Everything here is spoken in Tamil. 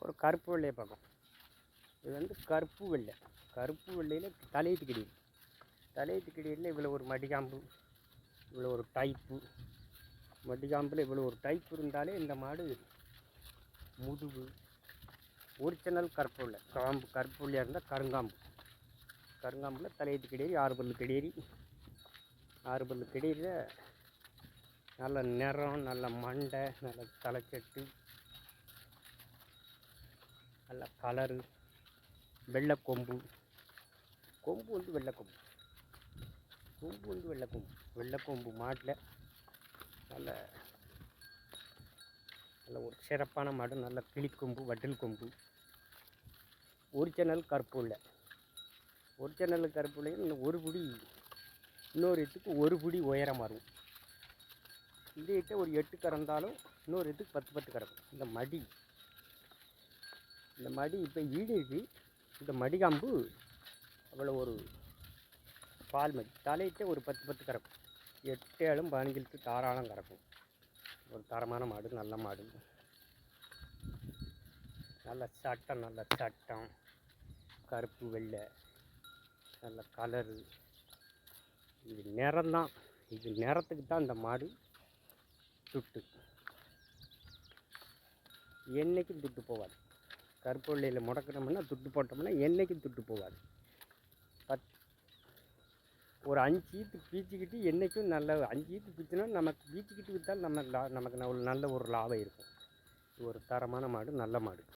ஒரு கருப்பு வெள்ளையை பார்க்கும். இது வந்து கருப்பு வெள்ளை. கருப்பு வெள்ளையில் தலையீட்டு கிடையாது. தலையீட்டு கிடையில இவ்வளோ ஒரு மடிகாம்பு, இவ்வளோ ஒரு டைப்பு. மடிகாம்பில் இவ்வளோ ஒரு டைப் இருந்தாலே இந்த மாடு முதுகு ஒரிஜினல் கருப்பு வெள்ளை. காம்பு கருப்பு வெள்ளையாக இருந்தால் கருங்காம்பு. கருங்காம்பில் தலையீட்டு கிடையாது. 6 பல்லு கிடையாது. 6 பல்லு கிடையில நல்ல நிறம், நல்ல மண்டை, நல்ல தலைச்சட்டு, நல்ல கலரு, வெள்ளை கொம்பு. கொம்பு வந்து வெள்ளை கொம்பு. கொம்பு வந்து வெள்ளை கொம்பு. வெள்ளை கொம்பு மாட்டில் நல்ல நல்ல ஒரு சிறப்பான மாடு. நல்ல கிளிக்கொம்பு, வட்டில் கொம்பு. ஒரிஜினல் கருப்பு இல்லை. ஒரிஜினல் கருப்பு இல்லையும் ஒரு பிடி இன்னொரு இடத்துக்கு ஒரு பிடி உயரமாக இருக்கும். இந்த இட்ட ஒரு 8 கறந்தாலும் இன்னொரு இடத்துக்கு 10 கறக்கும். இந்த மடி இப்போ ஈடிருக்கு. இந்த மடிகாம்பு அவ்வளோ ஒரு பால் மடி. தலையிட்ட ஒரு 10 கறக்கும். 8 ஏழும் 15 லிட்டர் தாராளம் கறக்கும். ஒரு தரமான மாடு, நல்ல மாடு. நல்ல சட்டம், கருப்பு வெள்ளை, நல்ல கலரு. இது நிறம்தான். இது நிறத்துக்கு தான் இந்த மாடு துட்டு. என்றைக்கும் துட்டு போகாது. கருப்பு வெள்ளையில் முடக்கினோம்னா துட்டு போட்டோம்னா என்றைக்கும் துட்டு போகாது. ஒரு 5 ஈத்து பீச்சிக்கிட்டு என்றைக்கும் நல்ல 5 ஈத்து பீச்சினா நமக்கு பீச்சிக்கிட்டு விற்றால் நமக்கு நல்ல ஒரு லாபம் இருக்கும். இது ஒரு தரமான மாடு, நல்ல மாடு.